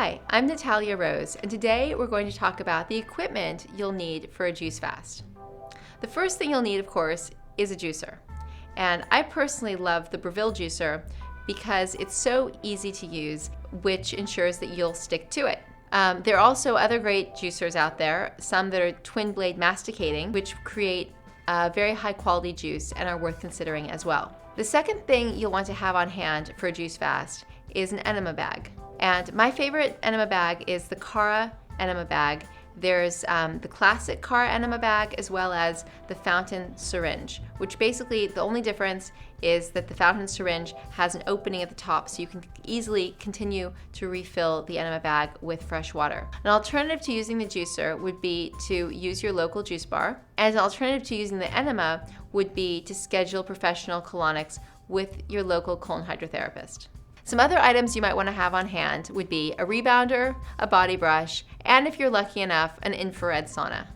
Hi, I'm Natalia Rose, and today we're going to talk about the equipment you'll need for a juice fast. The first thing you'll need, of course, is a juicer. And I personally love the Breville juicer because it's so easy to use, which ensures that you'll stick to it. There are also other great juicers out there, some that are twin blade masticating, which create very high quality juice and are worth considering as well. The second thing you'll want to have on hand for a juice fast is an enema bag. And my favorite enema bag is the Cara enema bag. There's the classic Cara enema bag as well as the fountain syringe, which basically the only difference is that the fountain syringe has an opening at the top so you can easily continue to refill the enema bag with fresh water. An alternative to using the juicer would be to use your local juice bar, and an alternative to using the enema would be to schedule professional colonics with your local colon hydrotherapist. Some other items you might want to have on hand would be a rebounder, a body brush, and if you're lucky enough, an infrared sauna.